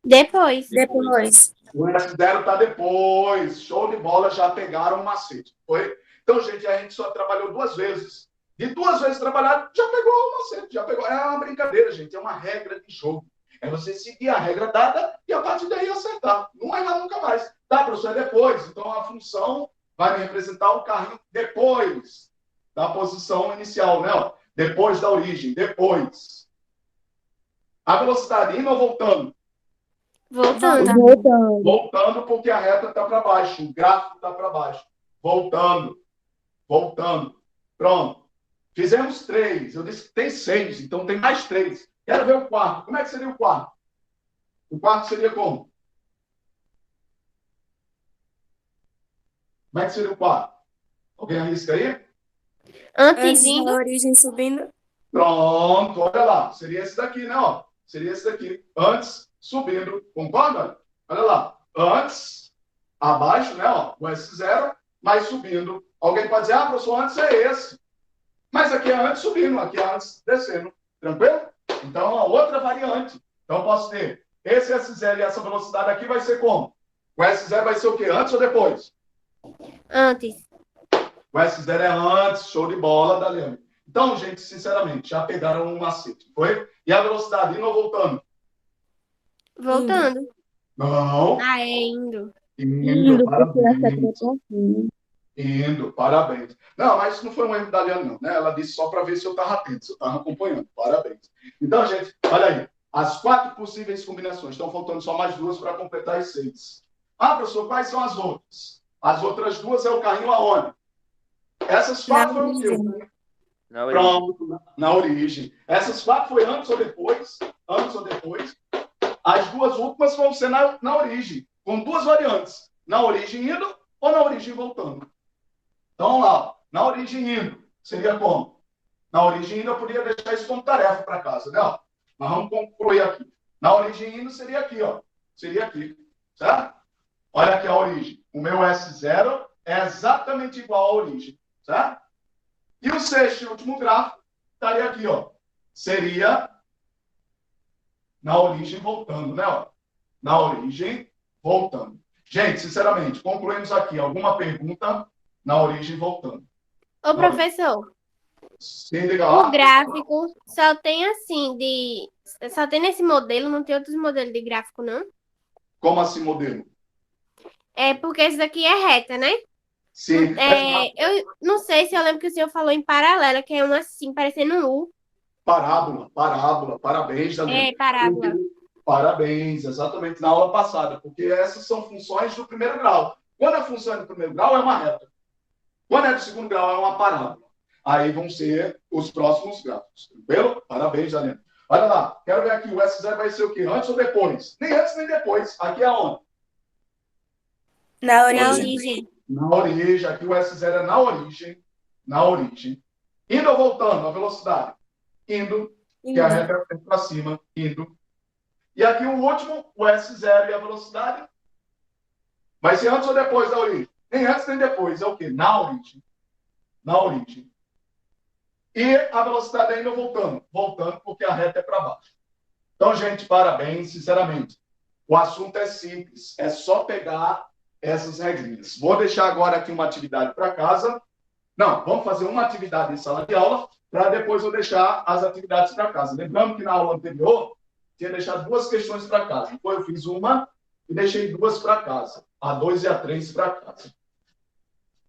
Depois. O S0 está depois. Show de bola, já pegaram o macete. Foi? Então, gente, a gente só trabalhou duas vezes. De duas vezes trabalhado, já pegou o macete. Já pegou. É uma brincadeira, gente. É uma regra de jogo. É você seguir a regra dada e a partir daí acertar. Não errar nunca mais. Tá, professor, é depois. Então, a função vai me representar o carrinho depois da posição inicial, né? Ó. Depois da origem. Depois. A velocidade indo ou voltando? Voltando porque a reta está para baixo, o gráfico está para baixo. Voltando. Pronto. Fizemos três. Eu disse que tem seis, então tem mais três. Quero ver o quarto. Como é que seria o quarto? O quarto seria como? Como é que seria o quarto? Alguém arrisca aí? Antes Antes da indo. origem subindo. Pronto, olha lá. Seria esse daqui, né? Ó. Seria esse daqui. Antes, subindo. Concorda? Olha lá. Antes, abaixo, né? Ó, o S0, mas subindo. Alguém pode dizer, professor, antes é esse. Mas aqui é antes subindo, aqui é antes descendo. Tranquilo? Então, a outra variante. Então, eu posso ter esse S0 e essa velocidade aqui vai ser como? O S0 vai ser o quê? Antes ou depois? Antes. O S0 é antes, show de bola, Daliane. Então, gente, sinceramente, já pegaram um macete, foi? E a velocidade indo ou voltando? Voltando. Não. Ah, é indo. Indo, porque essa parabéns. proporção. Indo, parabéns. Não, mas isso não foi um erro da Daliane, não, né? Ela disse só para ver se eu estava atento, se eu estava acompanhando. Parabéns. Então, gente, olha aí. As 4 possíveis combinações. Estão faltando só mais 2 para completar as 6. Ah, professor, quais são as outras? As outras 2 é o carrinho aonde? Essas 4 foram o quê? Na origem. Pronto, na origem. Essas 4 foi antes ou depois? Antes ou depois? As 2 últimas vão ser na origem, com 2 variantes. Na origem indo ou na origem voltando. Então, vamos lá. Na origem indo, seria como? Na origem indo, eu podia deixar isso como tarefa para casa, né? Ó, mas vamos concluir aqui. Na origem indo, seria aqui, ó. Seria aqui, certo? Olha aqui a origem. O meu S0 é exatamente igual à origem, certo? E o sexto e último gráfico estaria aqui, ó. Seria na origem voltando, né? Ó. Na origem voltando. Gente, sinceramente, concluímos aqui. Alguma pergunta na origem voltando? Ô, professor, Sim, liga lá. o gráfico só tem assim de. Só tem nesse modelo, não tem outros modelos de gráfico, não? Como assim, modelo? É porque esse daqui é reta, né? Sim. Eu não sei se eu lembro que o senhor falou em paralela, que é uma assim, parecendo um U. Parábola. Parabéns, Daniel. É, parábola. Parabéns, exatamente na aula passada, porque essas são funções do primeiro grau. Quando a função é do primeiro grau, é uma reta. Quando é do segundo grau, é uma parábola. Aí vão ser os próximos gráficos. Tranquilo? Parabéns, Daniel. Olha lá, quero ver aqui, o S0 vai ser o quê? Antes ou depois? Nem antes, nem depois. Aqui é onde? Na Na origem. origem. Na origem. Aqui o S0 é na origem. Na origem. Indo ou voltando? A velocidade? Indo. Que a reta é para cima. Indo. E aqui o último, o S0 e a velocidade. Vai ser antes ou depois da origem? Nem antes, nem depois. É o quê? Na origem. Na origem. E a velocidade ainda voltando. Voltando, porque a reta é para baixo. Então, gente, parabéns, sinceramente. O assunto é simples. É só pegar essas regrinhas. Vou deixar agora aqui uma atividade para casa. Não, vamos fazer uma atividade em sala de aula, para depois eu deixar as atividades para casa. Lembrando que na aula anterior, tinha deixado 2 questões para casa. Então, eu fiz uma e deixei 2 para casa. A 2 e a 3 para casa.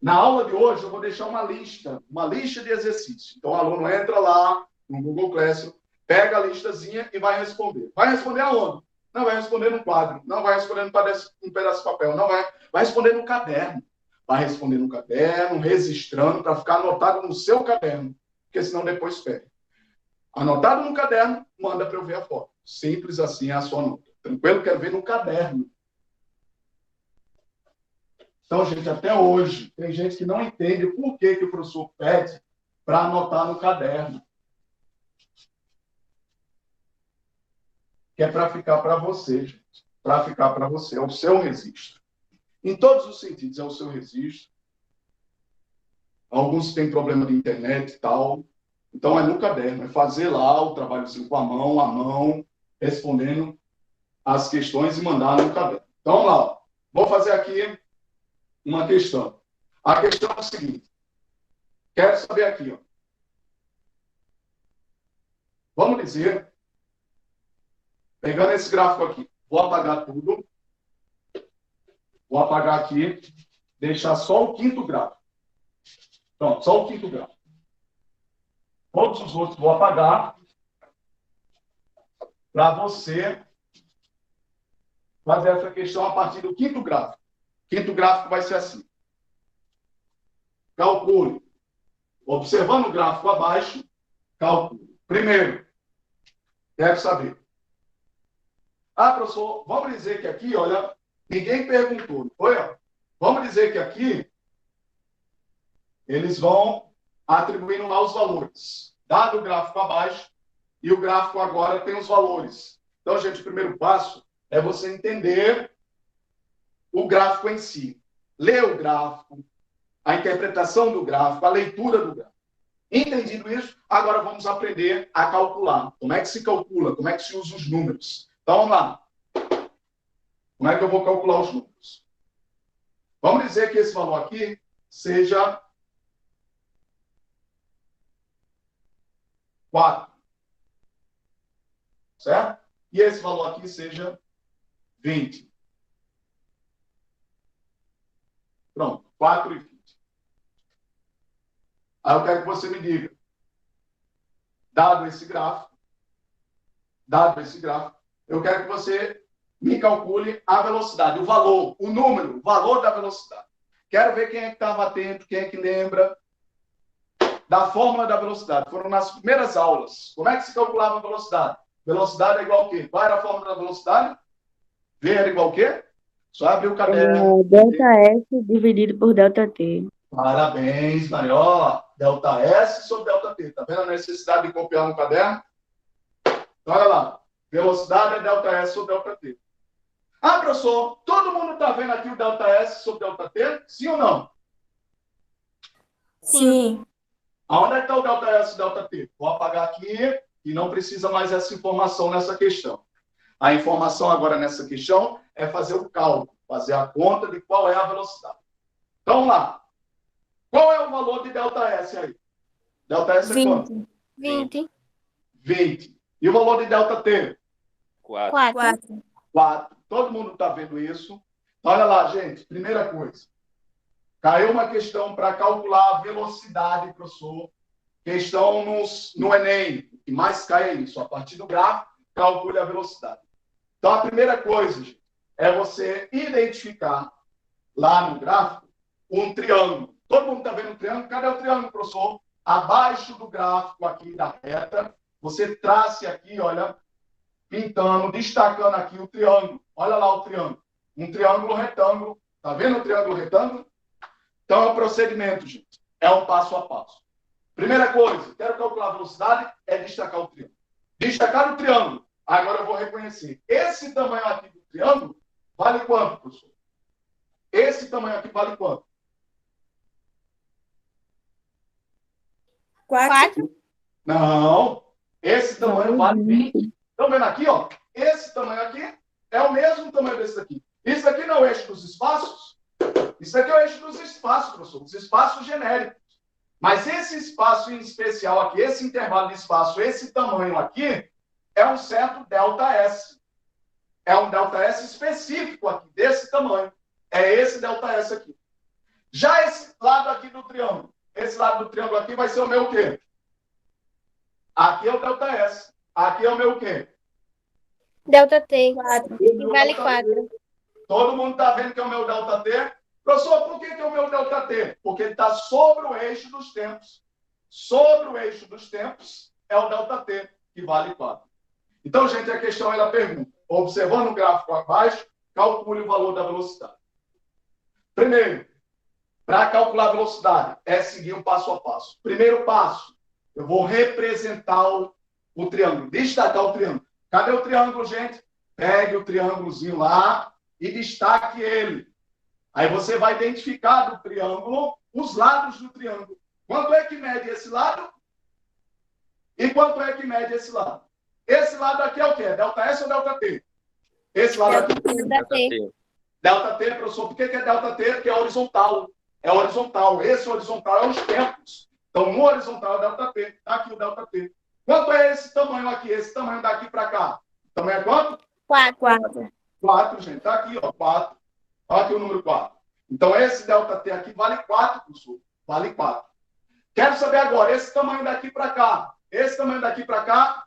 Na aula de hoje, eu vou deixar uma lista de exercícios. Então, o aluno entra lá no Google Classroom, pega a listazinha e vai responder. Vai responder aonde? Não vai responder no quadro, não vai responder no pedaço de papel, não vai responder no caderno. Vai responder no caderno, registrando, para ficar anotado no seu caderno, porque senão depois perde. Anotado no caderno, manda para eu ver a foto. Simples assim é a sua nota. Tranquilo? Quero ver no caderno. Então, gente, até hoje, tem gente que não entende por que o professor pede para anotar no caderno. Que é para ficar para você, gente. Para ficar para você. É o seu registro. Em todos os sentidos, é o seu registro. Alguns têm problema de internet e tal. Então, é no caderno. É fazer lá o trabalhozinho com a mão, respondendo as questões e mandar no caderno. Então, vamos lá. Vou fazer aqui uma questão. A questão é o seguinte. Quero saber aqui, ó. Vamos dizer, pegando esse gráfico aqui, vou apagar tudo. Vou apagar aqui, deixar só o 5º gráfico. Pronto, só o 5º gráfico. Todos os outros vou apagar para você fazer essa questão a partir do 5º gráfico. O 5º gráfico vai ser assim. Calcule. Observando o gráfico abaixo, calcule. Primeiro, Quero saber. Ah, professor, vamos dizer que aqui, olha, ninguém perguntou, não foi? Vamos dizer que aqui eles vão atribuindo lá os valores. Dado o gráfico abaixo, e o gráfico agora tem os valores. Então, gente, o primeiro passo é você entender o gráfico em si. Ler o gráfico, a interpretação do gráfico, a leitura do gráfico. Entendido isso, agora vamos aprender a calcular. Como é que se calcula? Como é que se usa os números? Então, vamos lá. Como é que eu vou calcular os números? Vamos dizer que esse valor aqui seja 4. Certo? E esse valor aqui seja 20. Pronto, 4 e 20. Aí eu quero que você me diga, dado esse gráfico, eu quero que você me calcule a velocidade, o valor, o número, o valor da velocidade. Quero ver quem é que estava atento, quem é que lembra da fórmula da velocidade. Foram nas primeiras aulas. Como é que se calculava a velocidade? Velocidade é igual a quê? Qual era a fórmula da velocidade? V era igual a quê? Só abrir o caderno. Delta S dividido por delta T. Parabéns, Marió. Delta S sobre delta T. Tá vendo a necessidade de copiar no caderno? Então, olha lá. Velocidade é delta S sobre delta T. Ah, professor, todo mundo está vendo aqui o delta S sobre delta T? Sim ou não? Sim. Aonde é que está o delta S e delta T? Vou apagar aqui e não precisa mais essa informação nessa questão. A informação agora nessa questão é fazer o cálculo, fazer a conta de qual é a velocidade. Então, vamos lá. Qual é o valor de delta S aí? Delta S é quanto? 20. 20. E o valor de delta T? 4. 4. 4. Todo mundo está vendo isso? Olha lá, gente. Primeira coisa. Caiu uma questão para calcular a velocidade, professor. Questão no Enem. O que mais cai é isso. A partir do gráfico, calcule a velocidade. Então, a primeira coisa, gente, é você identificar lá no gráfico um triângulo. Todo mundo está vendo o triângulo? Cadê o triângulo, professor? Abaixo do gráfico aqui da reta, você trace aqui, olha, pintando, destacando aqui o triângulo. Olha lá o triângulo. Um triângulo retângulo. Está vendo o triângulo retângulo? Então, é um procedimento, gente. É um passo a passo. Primeira coisa, quero calcular a velocidade, é destacar o triângulo. Destacar o triângulo. Agora eu vou reconhecer. Esse tamanho aqui do triângulo vale quanto, professor? Esse tamanho aqui vale quanto? 4. Não. Esse tamanho vale 20. Estão vendo aqui, ó? Esse tamanho aqui é o mesmo tamanho desse daqui. Isso aqui não é o eixo dos espaços? Isso aqui é o eixo dos espaços, professor. Os espaços genéricos. Mas esse espaço em especial aqui, esse intervalo de espaço, esse tamanho aqui, é um certo ΔS. É um ΔS específico aqui, desse tamanho. É esse ΔS aqui. Já esse lado aqui do triângulo, esse lado do triângulo aqui vai ser o meu quê? Aqui é o ΔS. Aqui é o meu quê? Delta T. 4. Que vale 4. Todo mundo está vendo que é o meu ΔT? Professor, por que é o meu ΔT? Porque ele está sobre o eixo dos tempos. Sobre o eixo dos tempos é o ΔT, que vale 4. Então, gente, a questão ela pergunta, observando o gráfico abaixo, calcule o valor da velocidade. Primeiro, para calcular a velocidade, é seguir um passo a passo. Primeiro passo, eu vou representar o triângulo, destacar o triângulo. Cadê o triângulo, gente? Pegue o triângulozinho lá e destaque ele. Aí você vai identificar do triângulo os lados do triângulo. Quanto é que mede esse lado? E quanto é que mede esse lado? Esse lado aqui é o quê? ΔS ou ΔT? Esse lado aqui. Delta T. ΔT, professor, por que é ΔT? Porque é horizontal. É horizontal. Esse horizontal é os tempos. Então, no horizontal é ΔT. Está aqui o ΔT. Quanto é esse tamanho aqui? Esse tamanho daqui para cá? O tamanho é quanto? 4. 4, gente. Está aqui, ó. 4. Olha aqui o número 4. Então, esse ΔT aqui vale 4, professor. Vale 4. Quero saber agora, esse tamanho daqui para cá. Esse tamanho daqui para cá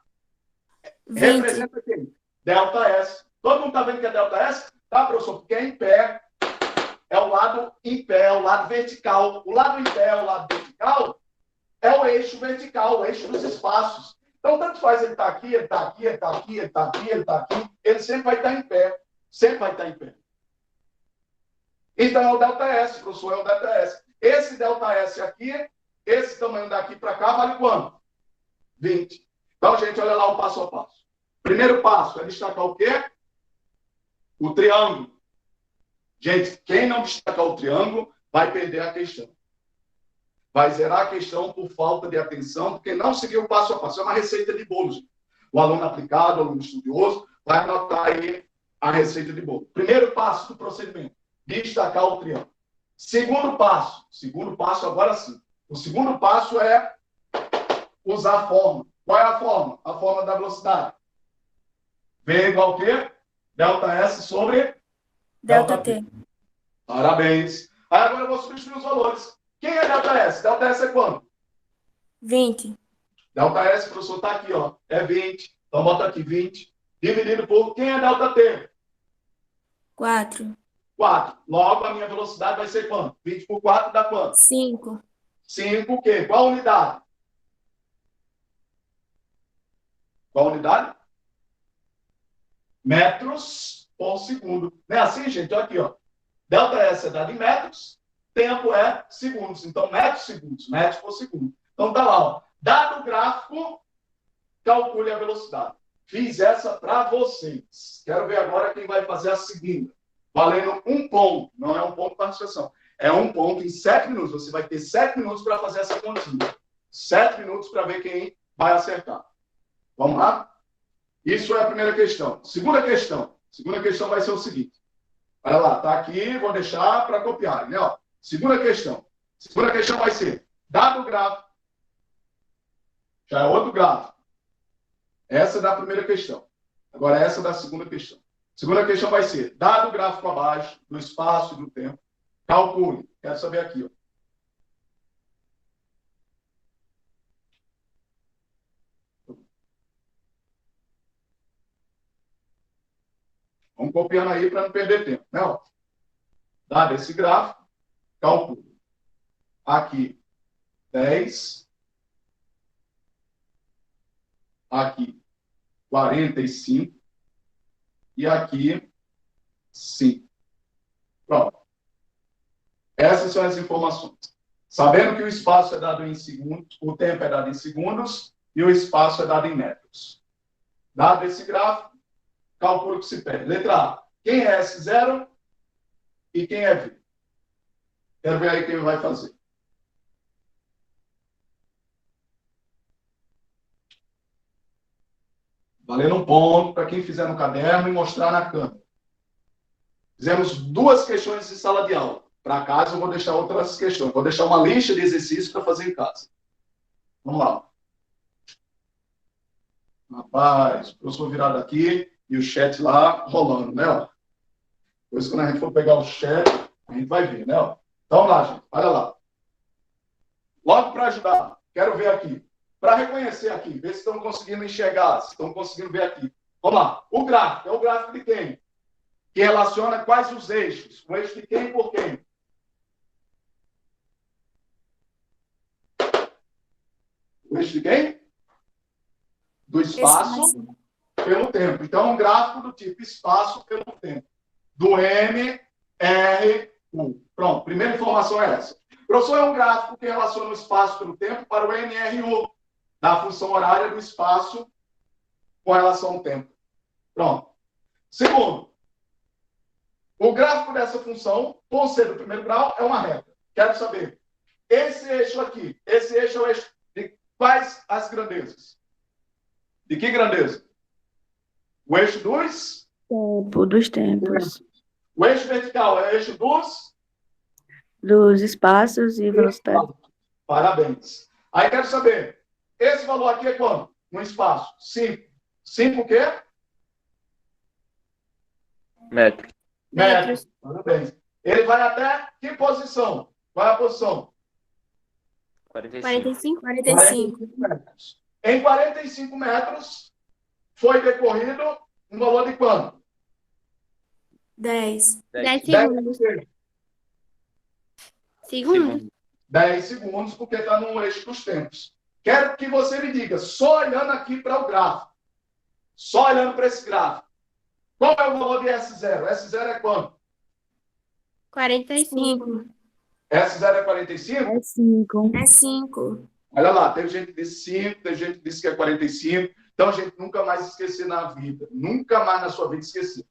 20. representa quem? ΔS. Todo mundo está vendo que é ΔS? Tá, professor? Porque é em pé. É o lado em pé, é o lado vertical. O lado em pé, o lado vertical, é o eixo vertical, o eixo dos espaços. Então, tanto faz ele estar aqui, ele está aqui, ele está aqui, ele está aqui, ele está aqui, ele sempre vai estar em pé. Sempre vai estar em pé. Então, é o ΔS, professor, é o ΔS. Esse ΔS aqui, esse tamanho daqui para cá, vale quanto? 20. Então, gente, olha lá o passo a passo. Primeiro passo é destacar o quê? O triângulo. Gente, quem não destacar o triângulo vai perder a questão. Vai zerar a questão por falta de atenção, porque não seguiu o passo a passo. É uma receita de bolo, gente. O aluno aplicado, o aluno estudioso, vai anotar aí a receita de bolo. Primeiro passo do procedimento, destacar o triângulo. Segundo passo agora sim. O segundo passo é usar a fórmula. Qual é a fórmula? A fórmula da velocidade. V é igual a quê? ΔS sobre ΔT. Parabéns. Aí agora eu vou substituir os valores. Quem é ΔS? ΔS é quanto? 20. ΔS, professor, está aqui, ó. É 20. Então bota aqui 20. Dividido por quem é ΔT? 4. 4. Logo, a minha velocidade vai ser quanto? 20 por 4 dá quanto? 5. 5 o quê? Qual unidade? Qual unidade? Metros por segundo. Não é assim, gente? Olha aqui, ó. ΔS é dado em metros, tempo é segundos. Então, metros por segundo. Então, tá lá, ó. Dado o gráfico, calcule a velocidade. Fiz essa para vocês. Quero ver agora quem vai fazer a segunda. Valendo um ponto. Não é um ponto de participação. É um ponto em 7 minutos. Você vai ter 7 minutos para fazer essa continha. 7 minutos para ver quem vai acertar. Vamos lá? Isso é a primeira questão. Segunda questão. Segunda questão vai ser o seguinte. Olha lá, tá aqui, vou deixar para copiar, né? Ó, segunda questão. Segunda questão vai ser, dado o gráfico, já é outro gráfico. Essa é da primeira questão. Agora, essa é da segunda questão. Segunda questão vai ser, dado o gráfico abaixo, do espaço e do tempo, calcule. Quero saber aqui, ó. Vamos copiando aí para não perder tempo, né? Ó. Dado esse gráfico, calcule. Aqui, 10. Aqui, 45. E aqui, 5. Pronto. Essas são as informações. Sabendo que o espaço é dado em segundos, o tempo é dado em segundos e o espaço é dado em metros. Dado esse gráfico, cálculo que se pede. Letra A. Quem é S0 e quem é V? Quero ver aí quem vai fazer. Valendo um ponto para quem fizer no caderno e mostrar na câmera. Fizemos 2 questões em sala de aula. Para casa eu vou deixar outras questões. Vou deixar uma lista de exercícios para fazer em casa. Vamos lá. Rapaz, o professor virado aqui e o chat lá rolando, né? Ó. Depois, quando a gente for pegar o chat, a gente vai ver, né? Ó. Então, vamos lá, gente. Olha lá. Logo para ajudar, quero ver aqui. Para reconhecer aqui, ver se estão conseguindo enxergar, se estão conseguindo ver aqui. Vamos lá. O gráfico é o gráfico de quem? Que relaciona quais os eixos? O eixo de quem por quem? O eixo de quem? Do espaço pelo tempo. Então, um gráfico do tipo espaço pelo tempo. Do M, R, U. Pronto, primeira informação é essa. Professor, é um gráfico que relaciona o espaço pelo tempo para o MRU, da função horária do espaço com relação ao tempo. Pronto. Segundo, o gráfico dessa função, por ser do primeiro grau, é uma reta. Quero saber, esse eixo aqui, esse eixo é o eixo de quais as grandezas? De que grandeza? O eixo dos? Tempo, dos tempos. O eixo vertical é o eixo Dos espaços e velocidade. Parabéns. Aí quero saber, esse valor aqui é quanto? No espaço? 5. 5 o quê? Metro. Metros. Parabéns. Ele vai até que posição? Qual é a posição? 45. 45. Metros. Em 45 metros, foi decorrido um valor de quanto? 10. 10 10 segundos. Segundos. 10 segundos, porque está no eixo dos tempos. Quero que você me diga, só olhando aqui para o gráfico, só olhando para esse gráfico, qual é o valor de S0? S0 é quanto? 45. 5. S0 é 45? É 5. É 5. Olha lá, tem gente que disse 5, tem gente que disse que é 45. Então, a gente nunca mais esquecer na vida. Nunca mais na sua vida esquecer.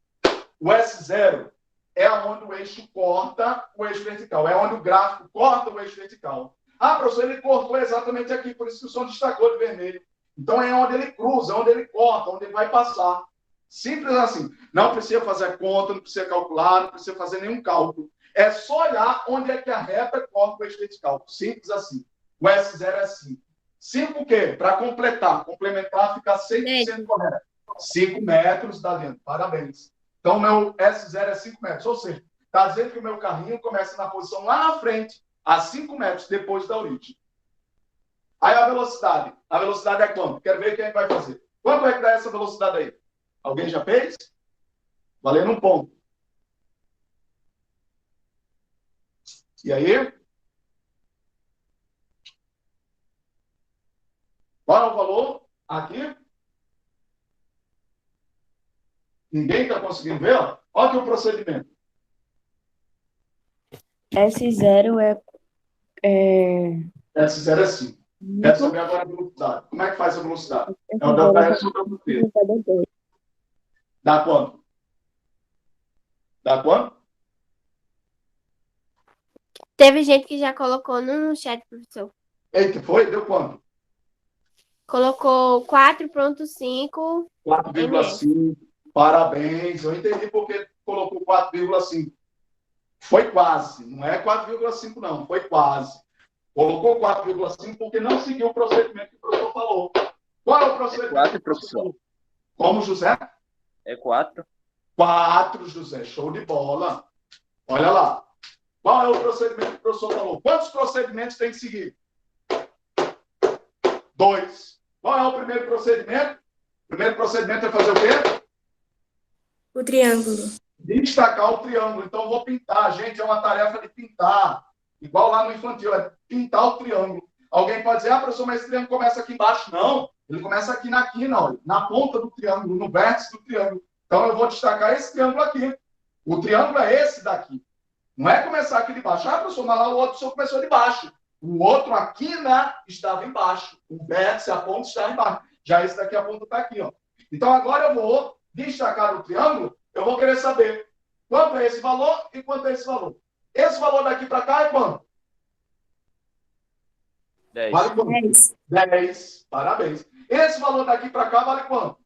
O S0 é onde o eixo corta o eixo vertical. É onde o gráfico corta o eixo vertical. Ah, professor, ele cortou exatamente aqui, por isso que o som destacou de vermelho. Então, é onde ele cruza, onde ele corta, onde ele vai passar. Simples assim. Não precisa fazer conta, não precisa calcular, não precisa fazer nenhum cálculo. É só olhar onde é que a reta corta o eixo vertical. Simples assim. O S0 é 5. 5 o quê? Para complementar, ficar 100% correto. 5 metros, Daliane. Parabéns. Então, meu S0 é 5 metros. Ou seja, está dizendo que o meu carrinho começa na posição lá na frente, a 5 metros depois da origem. Aí a velocidade. A velocidade é quanto? Quero ver quem é que vai fazer. Quanto é que dá essa velocidade aí? Alguém já fez? Valendo um ponto. E aí? Qual é o valor? Aqui? Ninguém está conseguindo ver? Olha aqui o procedimento. S0 S0 é 5. Quero saber agora a velocidade. Como é que faz a velocidade? É o delta S sobre o delta T. Dá quanto? Dá quanto? Teve gente que já colocou no chat, professor. Eita, foi? Deu quanto? Colocou 4,5 ms. 4,5. Parabéns. Eu entendi porque colocou 4,5. Foi quase. Não é 4,5 não. Foi quase. Colocou 4,5 porque não seguiu o procedimento que o professor falou. Qual é o procedimento? É 4, professor. Como, José? É 4. 4, José. Show de bola. Olha lá. Qual é o procedimento que o professor falou? Quantos procedimentos tem que seguir? 2. Qual é o primeiro procedimento? O primeiro procedimento é fazer o quê? O triângulo. Destacar o triângulo. Então, eu vou pintar. Gente, é uma tarefa de pintar. Igual lá no infantil, é pintar o triângulo. Alguém pode dizer, professor, mas esse triângulo começa aqui embaixo. Não, ele começa aqui na quina, olha, na ponta do triângulo, no vértice do triângulo. Então, eu vou destacar esse triângulo aqui. O triângulo é esse daqui. Não é começar aqui de baixo. Ah, professor, mas lá o outro começou de baixo. O outro, a quina, estava embaixo. O vértice, a ponta, estava embaixo. Já esse daqui, a ponta está aqui, ó. Então, agora eu vou destacar o triângulo. Eu vou querer saber quanto é esse valor e quanto é esse valor. Esse valor daqui para cá é quanto? 10. Vale quanto? 10. 10. Parabéns. Esse valor daqui para cá vale quanto?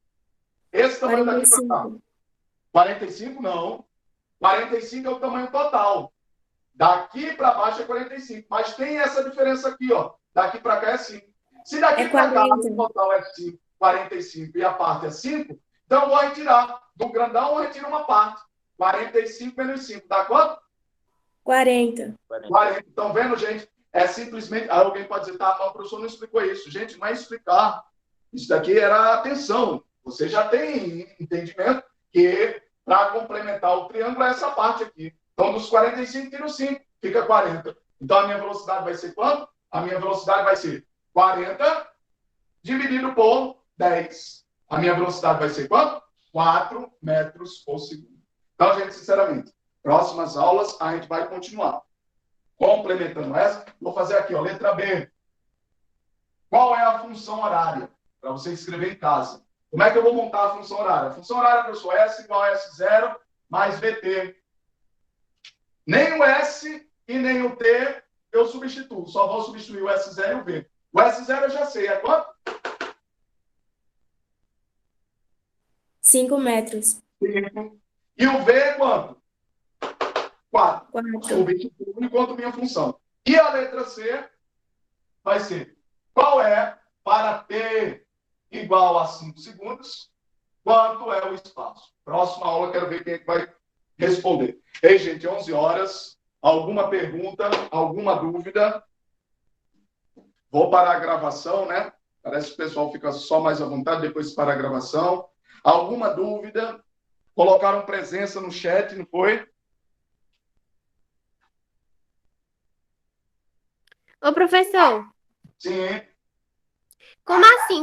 Esse tamanho daqui para cá. 45. 45 não. 45 é o tamanho total. Daqui para baixo é 45. Mas tem essa diferença aqui, ó. Daqui para cá é 5. Se daqui É para cá 40. o total é 5, 45 e a parte é 5, então eu vou retirar. Do grandão eu retiro uma parte. 45 menos 5. Dá quanto? 40. 40. Estão vendo, gente? É simplesmente. Aí alguém pode dizer, tá, mas o professor não explicou isso. Gente, não é explicar. Isso daqui era atenção. Você já tem entendimento que para complementar o triângulo é essa parte aqui. Então, dos 45, tiro 5, fica 40. Então, a minha velocidade vai ser quanto? A minha velocidade vai ser 40 dividido por 10. A minha velocidade vai ser quanto? 4 metros por segundo. Então, gente, sinceramente, próximas aulas a gente vai continuar. Complementando essa, vou fazer aqui, ó, letra B. Qual é a função horária? Para você escrever em casa. Como é que eu vou montar a função horária? A função horária, professor, S igual a S0 mais VT. Nem o S e nem o T eu substituo. Só vou substituir o S0 e o V. O S0 eu já sei. É quanto? 5 metros. 5. E o V é quanto? 4. 4. Substituo enquanto minha função. E a letra C vai ser qual é para T igual a 5 segundos, quanto é o espaço? Próxima aula, quero ver quem é que vai responder. Ei, gente, 11 horas. Alguma pergunta? Alguma dúvida? Vou parar a gravação, né? Parece que o pessoal fica só mais à vontade depois de parar a gravação. Alguma dúvida? Colocaram presença no chat, não foi? Ô, professor, Sim. Como assim?